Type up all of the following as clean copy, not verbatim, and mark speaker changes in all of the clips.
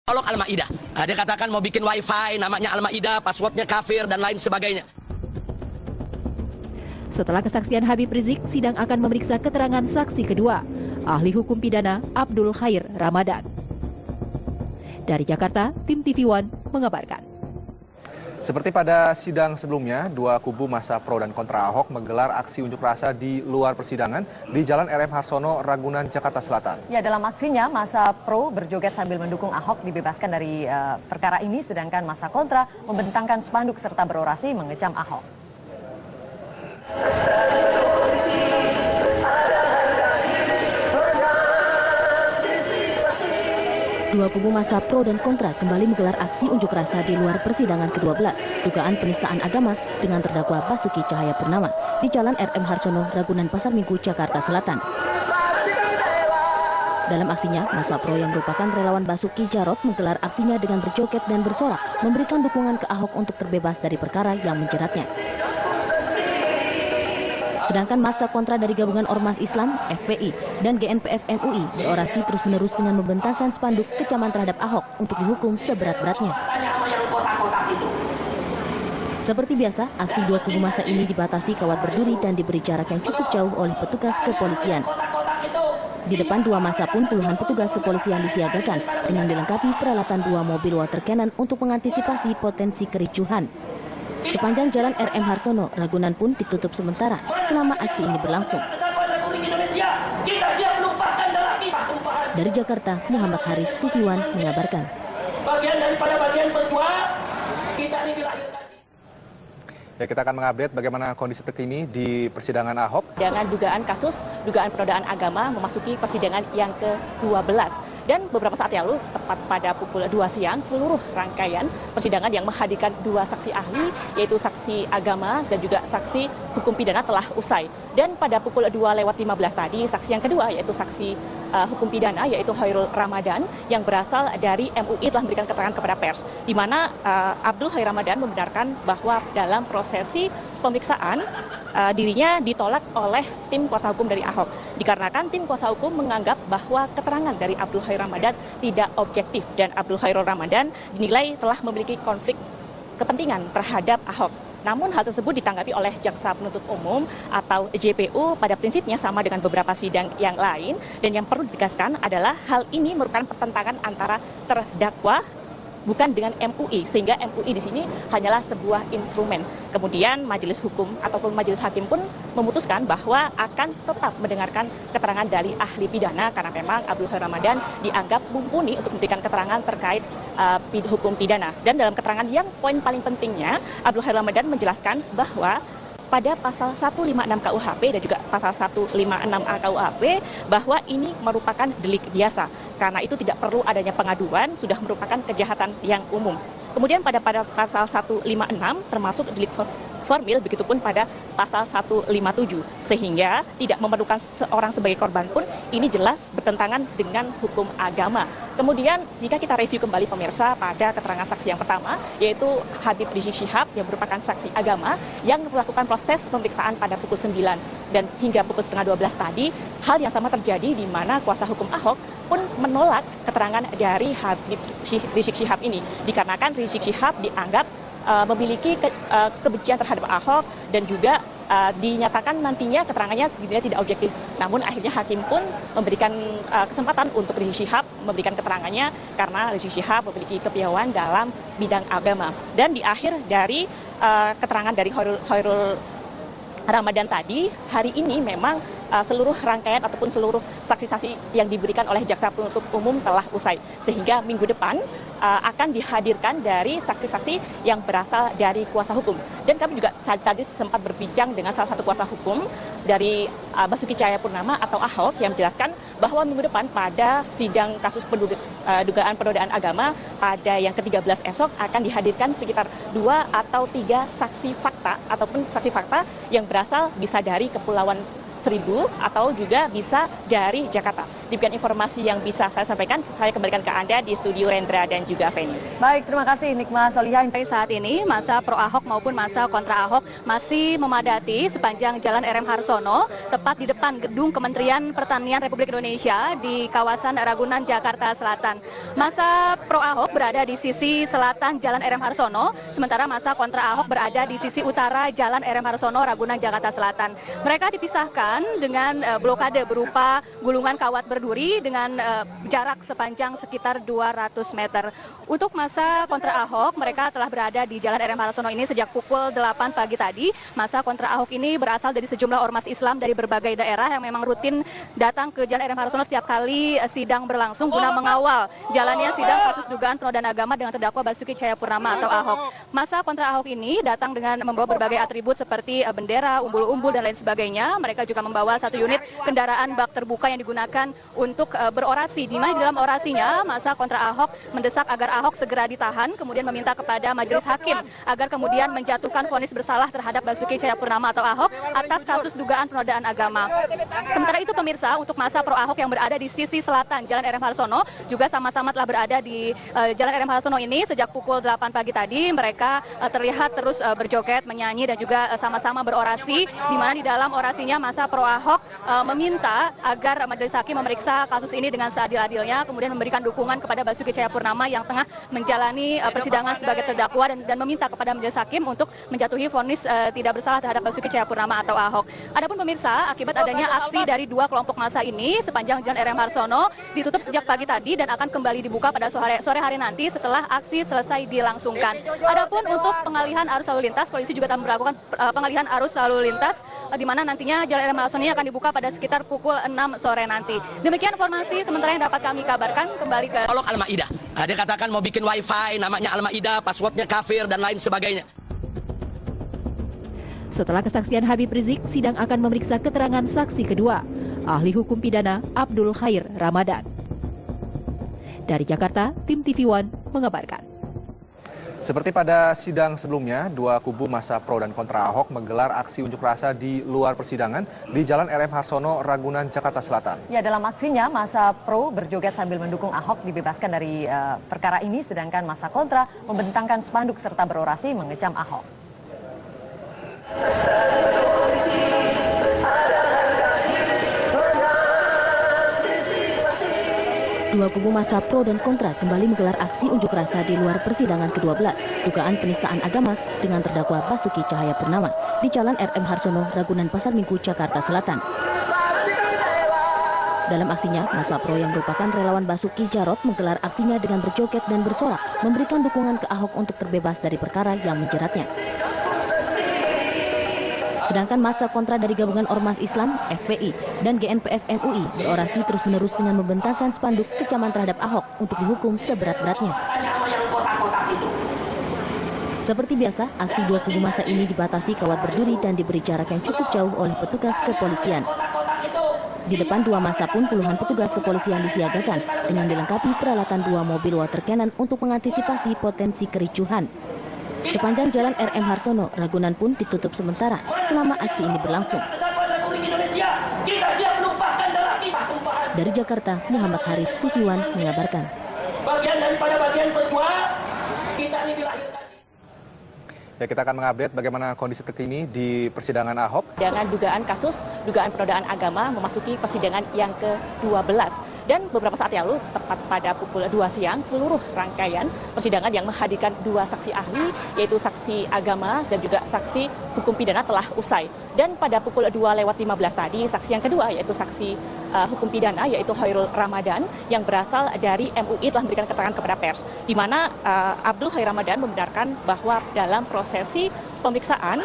Speaker 1: Olok Al-Maidah. Dia katakan mau bikin wifi, namanya Al-Maidah, passwordnya kafir dan lain sebagainya.
Speaker 2: Setelah kesaksian Habib Rizik, sidang akan memeriksa keterangan saksi kedua, ahli hukum pidana Abdul Khair Ramadan. Dari Jakarta, tim TV One mengabarkan.
Speaker 3: Seperti pada sidang sebelumnya, dua kubu masa pro dan kontra Ahok menggelar aksi unjuk rasa di luar persidangan di Jalan RM Harsono, Ragunan, Jakarta Selatan.
Speaker 4: Ya, dalam aksinya masa pro berjoget sambil mendukung Ahok dibebaskan dari perkara ini, sedangkan masa kontra membentangkan spanduk serta berorasi mengecam Ahok.
Speaker 5: Dua kubu massa pro dan kontra kembali menggelar aksi unjuk rasa di luar persidangan ke-12 dugaan penistaan agama dengan terdakwa Basuki Cahayapurnama di Jalan RM Harsono, Ragunan, Pasar Minggu, Jakarta Selatan. Dalam aksinya, massa pro yang merupakan relawan Basuki Jarot menggelar aksinya dengan berjoget dan bersorak memberikan dukungan ke Ahok untuk terbebas dari perkara yang menjeratnya. Sedangkan massa kontra dari gabungan Ormas Islam, FPI, dan GNPF MUI berorasi terus-menerus dengan membentangkan spanduk kecaman terhadap Ahok untuk dihukum seberat-beratnya. Seperti biasa, aksi dua kubu massa ini dibatasi kawat berduri dan diberi jarak yang cukup jauh oleh petugas kepolisian. Di depan dua massa pun puluhan petugas kepolisian disiagakan dengan dilengkapi peralatan dua mobil water cannon untuk mengantisipasi potensi kericuhan. Sepanjang Jalan RM Harsono, Ragunan pun ditutup sementara selama aksi ini berlangsung. Dari Jakarta, Muhammad Haris, TV One mengabarkan.
Speaker 3: Ya, kita akan mengupdate bagaimana kondisi terkini di persidangan Ahok.
Speaker 6: Dengan dugaan kasus, dugaan penodaan agama memasuki persidangan yang ke-12. Dan beberapa saat yang lalu, tepat pada pukul 2 siang, seluruh rangkaian persidangan yang menghadirkan dua saksi ahli, yaitu saksi agama dan juga saksi hukum pidana telah usai. Dan pada pukul 2:15 tadi, saksi yang kedua, yaitu saksi hukum pidana, yaitu Khairul Ramadan, yang berasal dari MUI telah memberikan keterangan kepada pers, di mana Abdul Khair Ramadan membenarkan bahwa dalam prosesi pemeriksaan dirinya ditolak oleh tim kuasa hukum dari Ahok, dikarenakan tim kuasa hukum menganggap bahwa keterangan dari Abdul Khair Ramadan tidak objektif dan Abdul Khairul Ramadan dinilai telah memiliki konflik kepentingan terhadap Ahok. Namun hal tersebut ditanggapi oleh Jaksa Penuntut Umum atau JPU pada prinsipnya sama dengan beberapa sidang yang lain, dan yang perlu ditegaskan adalah hal ini merupakan pertentangan antara terdakwa bukan dengan MUI, sehingga MUI di sini hanyalah sebuah instrumen. Kemudian majelis hukum ataupun majelis hakim pun memutuskan bahwa akan tetap mendengarkan keterangan dari ahli pidana karena memang Abdul Khair Ramadan dianggap mumpuni untuk memberikan keterangan terkait hukum pidana. Dan dalam keterangan yang poin paling pentingnya, Abdul Khair Ramadan menjelaskan bahwa pada pasal 156 KUHP dan juga pasal 156A KUHP bahwa ini merupakan delik biasa. Karena itu tidak perlu adanya pengaduan, sudah merupakan kejahatan yang umum. Kemudian pada pasal 156 termasuk delik formil, begitupun pada pasal 157, sehingga tidak memerlukan seorang sebagai korban pun ini jelas bertentangan dengan hukum agama. Kemudian jika kita review kembali pemirsa pada keterangan saksi yang pertama, yaitu Habib Rizik Syihab yang merupakan saksi agama yang melakukan proses pemeriksaan pada pukul 9 dan hingga pukul setengah 12 tadi, hal yang sama terjadi di mana kuasa hukum Ahok pun menolak keterangan dari Habib Rizik Syihab ini, dikarenakan Rizik Syihab dianggap memiliki kebencian terhadap Ahok dan juga dinyatakan nantinya keterangannya tidak objektif. Namun akhirnya hakim pun memberikan kesempatan untuk Rizik Syihab memberikan keterangannya karena Rizik Syihab memiliki kepiawaian dalam bidang agama. Dan di akhir dari keterangan dari Khairul Ramadan tadi, hari ini memang seluruh rangkaian ataupun seluruh saksi-saksi yang diberikan oleh Jaksa Penuntut Umum telah usai. Sehingga minggu depan akan dihadirkan dari saksi-saksi yang berasal dari kuasa hukum. Dan kami juga tadi sempat berbincang dengan salah satu kuasa hukum dari Basuki Cahayapurnama atau Ahok yang menjelaskan bahwa minggu depan pada sidang kasus dugaan penodaan agama pada yang ke-13 esok akan dihadirkan sekitar 2 atau 3 saksi fakta ataupun saksi fakta yang berasal bisa dari Kepulauan Seribu atau juga bisa dari Jakarta. Demikian informasi yang bisa saya sampaikan. Saya kembalikan ke Anda di studio Rendra dan juga Feni.
Speaker 4: Baik, terima kasih Nikma Solihah.
Speaker 7: Saat ini masa pro Ahok maupun masa kontra Ahok masih memadati sepanjang Jalan RM Harsono, tepat di depan gedung Kementerian Pertanian Republik Indonesia di kawasan Ragunan, Jakarta Selatan. Masa pro Ahok berada di sisi selatan Jalan RM Harsono, sementara masa kontra Ahok berada di sisi utara Jalan RM Harsono, Ragunan, Jakarta Selatan. Mereka dipisahkan dengan blokade berupa gulungan kawat berduri dengan jarak sepanjang sekitar 200 meter. Untuk masa kontra Ahok, mereka telah berada di Jalan RM Harsono ini sejak pukul 8 pagi tadi. Masa kontra Ahok ini berasal dari sejumlah ormas Islam dari berbagai daerah yang memang rutin datang ke Jalan RM Harsono setiap kali sidang berlangsung guna mengawal jalannya sidang kasus dugaan penodaan agama dengan terdakwa Basuki Cahayapurnama atau Ahok. Masa kontra Ahok ini datang dengan membawa berbagai atribut seperti bendera, umbul-umbul dan lain sebagainya. Mereka juga membawa satu unit kendaraan bak terbuka yang digunakan untuk berorasi. Di mana di dalam orasinya masa kontra Ahok mendesak agar Ahok segera ditahan, kemudian meminta kepada majelis hakim agar kemudian menjatuhkan vonis bersalah terhadap Basuki Cahayapurnama atau Ahok atas kasus dugaan penodaan agama. Sementara itu pemirsa, untuk masa pro Ahok yang berada di sisi selatan Jalan RM Harsono juga sama-sama telah berada di Jalan RM Harsono ini sejak pukul 8 pagi tadi. Mereka terlihat terus berjoget, menyanyi dan juga sama-sama berorasi, di mana di dalam orasinya masa pro Ahok meminta agar majelis hakim memeriksa kasus ini dengan seadil-adilnya, kemudian memberikan dukungan kepada Basuki Cahayapurnama yang tengah menjalani persidangan sebagai terdakwa dan meminta kepada majelis hakim untuk menjatuhi vonis tidak bersalah terhadap Basuki Cahayapurnama atau Ahok. Adapun pemirsa, akibat adanya aksi dari dua kelompok massa ini sepanjang Jalan RM Harsono ditutup sejak pagi tadi dan akan kembali dibuka pada sore hari nanti setelah aksi selesai dilangsungkan. Adapun untuk pengalihan arus lalu lintas, polisi juga telah melakukan pengalihan arus lalu lintas di mana nantinya Jalan RM Harsono ini akan dibuka pada sekitar pukul 6 sore nanti. Demikian informasi sementara yang dapat kami kabarkan. Kembali ke
Speaker 1: Al-Ma'idah. Dia katakan mau bikin wifi, namanya Al-Ma'idah, passwordnya kafir dan lain sebagainya.
Speaker 2: Setelah kesaksian Habib Rizik, sidang akan memeriksa keterangan saksi kedua, ahli hukum pidana Abdul Khair Ramadan. Dari Jakarta, tim TV One mengabarkan.
Speaker 3: Seperti pada sidang sebelumnya, dua kubu masa pro dan kontra Ahok menggelar aksi unjuk rasa di luar persidangan di Jalan RM Harsono, Ragunan, Jakarta Selatan.
Speaker 4: Ya, dalam aksinya masa pro berjoget sambil mendukung Ahok dibebaskan dari perkara ini, sedangkan masa kontra membentangkan spanduk serta berorasi mengecam Ahok.
Speaker 5: Dua kubu massa pro dan kontra kembali menggelar aksi unjuk rasa di luar persidangan ke-12 dugaan penistaan agama dengan terdakwa Basuki Cahayapurnama di Jalan RM Harsono, Ragunan, Pasar Minggu, Jakarta Selatan. Dalam aksinya, massa pro yang merupakan relawan Basuki Jarot menggelar aksinya dengan berjoget dan bersorak memberikan dukungan ke Ahok untuk terbebas dari perkara yang menjeratnya. Sedangkan massa kontra dari gabungan Ormas Islam, FPI, dan GNPF MUI berorasi terus-menerus dengan membentangkan spanduk kecaman terhadap Ahok untuk dihukum seberat-beratnya. Seperti biasa, aksi dua kubu massa ini dibatasi kawat berduri dan diberi jarak yang cukup jauh oleh petugas kepolisian. Di depan dua massa pun puluhan petugas kepolisian disiagakan dengan dilengkapi peralatan dua mobil water cannon untuk mengantisipasi potensi kericuhan. Sepanjang Jalan RM Harsono, Ragunan pun ditutup sementara selama aksi ini berlangsung. Dari Jakarta, Muhammad Haris, TV One mengabarkan.
Speaker 1: Bagian daripada bagian perjuangan kita ini dilahirkan.
Speaker 3: Ya, kita akan mengupdate bagaimana kondisi terkini di persidangan Ahok.
Speaker 6: Dengan dugaan kasus dugaan penodaan agama memasuki persidangan yang ke-12. Dan beberapa saat yang lalu, tepat pada pukul 2 siang, seluruh rangkaian persidangan yang menghadirkan dua saksi ahli, yaitu saksi agama dan juga saksi hukum pidana telah usai. Dan pada pukul 2:15 tadi, saksi yang kedua, yaitu saksi hukum pidana, yaitu Khairul Ramadan, yang berasal dari MUI telah memberikan keterangan kepada pers. Di mana Abdul Khair Ramadan membenarkan bahwa dalam prosesi pemeriksaan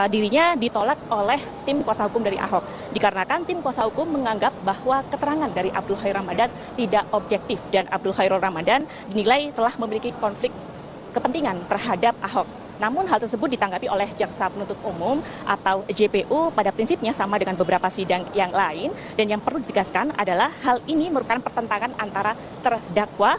Speaker 6: dirinya ditolak oleh tim kuasa hukum dari Ahok. Dikarenakan tim kuasa hukum menganggap bahwa keterangan dari Abdul Khair Ramadan tidak objektif dan Abdul Khairul Ramadan dinilai telah memiliki konflik kepentingan terhadap Ahok. Namun hal tersebut ditanggapi oleh Jaksa Penuntut Umum atau JPU pada prinsipnya sama dengan beberapa sidang yang lain. Dan yang perlu ditegaskan adalah hal ini merupakan pertentangan antara terdakwa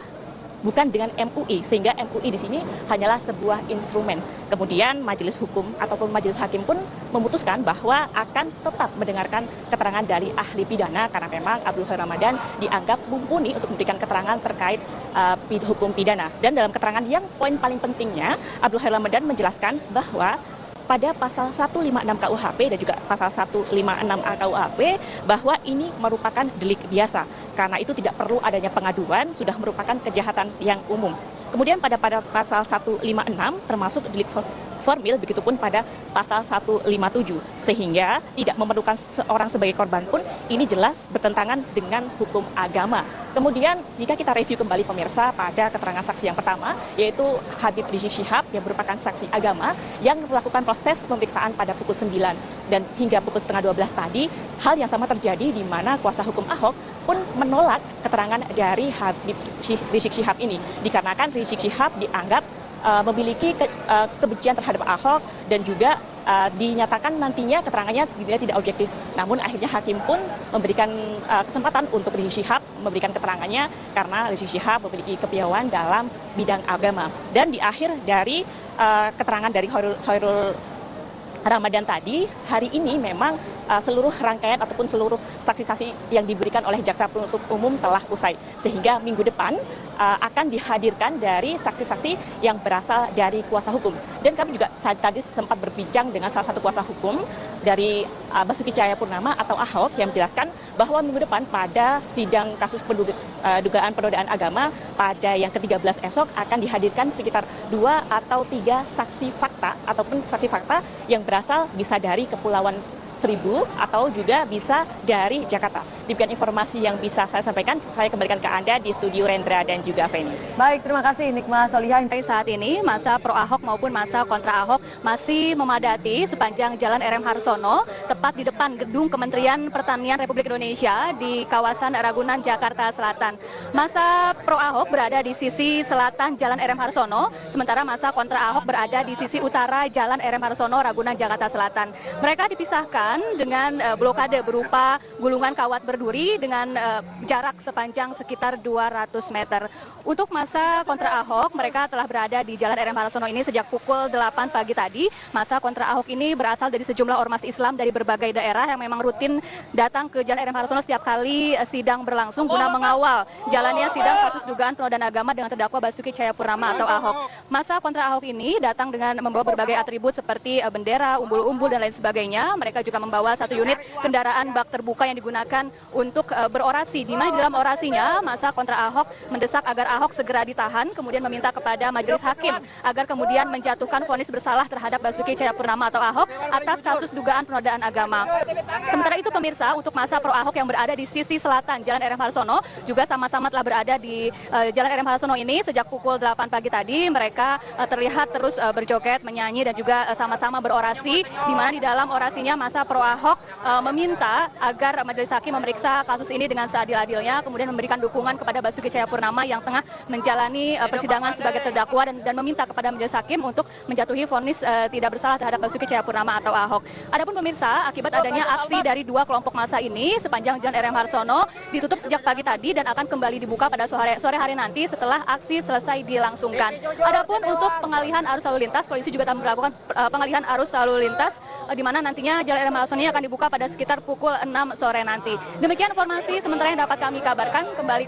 Speaker 6: bukan dengan MUI, sehingga MUI di sini hanyalah sebuah instrumen. Kemudian majelis hukum ataupun majelis hakim pun memutuskan bahwa akan tetap mendengarkan keterangan dari ahli pidana karena memang Abdul Khair Ramadan dianggap mumpuni untuk memberikan keterangan terkait hukum pidana. Dan dalam keterangan yang poin paling pentingnya, Abdul Khair Ramadan menjelaskan bahwa pada pasal 156 KUHP dan juga pasal 156A KUHP bahwa ini merupakan delik biasa. Karena itu tidak perlu adanya pengaduan, sudah merupakan kejahatan yang umum. Kemudian pada pasal 156 termasuk delik formil, begitupun pada pasal 157, sehingga tidak memerlukan seorang sebagai korban pun ini jelas bertentangan dengan hukum agama. Kemudian jika kita review kembali pemirsa pada keterangan saksi yang pertama, yaitu Habib Rizik Syihab yang merupakan saksi agama yang melakukan proses pemeriksaan pada pukul 9 dan hingga pukul setengah 12 tadi, hal yang sama terjadi di mana kuasa hukum Ahok pun menolak keterangan dari Habib Rizik Syihab ini, dikarenakan Rizik Syihab dianggap memiliki kebencian terhadap Ahok dan juga dinyatakan nantinya keterangannya tidak objektif. Namun akhirnya hakim pun memberikan kesempatan untuk Rizik Syihab memberikan keterangannya karena Rizik Syihab memiliki kepiawaian dalam bidang agama. Dan di akhir dari keterangan dari Khairul Ramadan tadi, hari ini memang seluruh rangkaian ataupun seluruh saksi-saksi yang diberikan oleh jaksa penuntut umum telah usai. Sehingga minggu depan akan dihadirkan dari saksi-saksi yang berasal dari kuasa hukum. Dan kami juga tadi sempat berbincang dengan salah satu kuasa hukum dari Basuki Cahayapurnama atau Ahok yang menjelaskan bahwa minggu depan pada sidang kasus dugaan penodaan agama pada yang ke-13 esok akan dihadirkan sekitar 2 atau 3 saksi fakta ataupun saksi fakta yang berasal bisa dari Kepulauan Seribu atau juga bisa dari Jakarta. Demikian informasi yang bisa saya sampaikan. Saya kembalikan ke Anda di studio Rendra dan juga Feni.
Speaker 4: Baik, terima kasih Nikma Solihah.
Speaker 7: Saat ini masa pro Ahok maupun masa kontra Ahok masih memadati sepanjang Jalan RM Harsono, tepat di depan gedung Kementerian Pertanian Republik Indonesia di kawasan Ragunan, Jakarta Selatan. Masa pro Ahok berada di sisi selatan Jalan RM Harsono, sementara masa kontra Ahok berada di sisi utara Jalan RM Harsono, Ragunan, Jakarta Selatan. Mereka dipisahkan dengan blokade berupa gulungan kawat berduri dengan jarak sepanjang sekitar 200 meter. Untuk masa kontra Ahok, mereka telah berada di Jalan RM Harsono ini sejak pukul 8 pagi tadi. Masa kontra Ahok ini berasal dari sejumlah ormas Islam dari berbagai daerah yang memang rutin datang ke Jalan RM Harsono setiap kali sidang berlangsung guna mengawal jalannya sidang kasus dugaan penodaan agama dengan terdakwa Basuki Cahayapurnama atau Ahok. Masa kontra Ahok ini datang dengan membawa berbagai atribut seperti bendera, umbul-umbul dan lain sebagainya. Mereka juga membawa satu unit kendaraan bak terbuka yang digunakan untuk berorasi. Di mana di dalam orasinya masa kontra Ahok mendesak agar Ahok segera ditahan, kemudian meminta kepada majelis hakim agar kemudian menjatuhkan vonis bersalah terhadap Basuki Cahayapurnama atau Ahok atas kasus dugaan penodaan agama. Sementara itu pemirsa, untuk masa pro Ahok yang berada di sisi selatan Jalan RM Harsono juga sama-sama telah berada di Jalan RM Harsono ini sejak pukul 8 pagi tadi. Mereka terlihat terus berjoget, menyanyi dan juga sama-sama berorasi, di mana di dalam orasinya masa pro Ahok meminta agar majelis hakim memeriksa kasus ini dengan seadil-adilnya, kemudian memberikan dukungan kepada Basuki Cahayapurnama yang tengah menjalani persidangan sebagai terdakwa dan meminta kepada majelis hakim untuk menjatuhi vonis tidak bersalah terhadap Basuki Cahayapurnama atau Ahok. Adapun pemirsa, akibat adanya aksi dari dua kelompok massa ini sepanjang Jalan RM Harsono ditutup sejak pagi tadi dan akan kembali dibuka pada sore hari nanti setelah aksi selesai dilangsungkan. Adapun untuk pengalihan arus lalu lintas, polisi juga telah melakukan pengalihan arus lalu lintas di mana nantinya Jalan RM Harsono ini akan dibuka pada sekitar pukul 6 sore nanti. Demikian informasi sementara yang dapat kami kabarkan. Kembali ke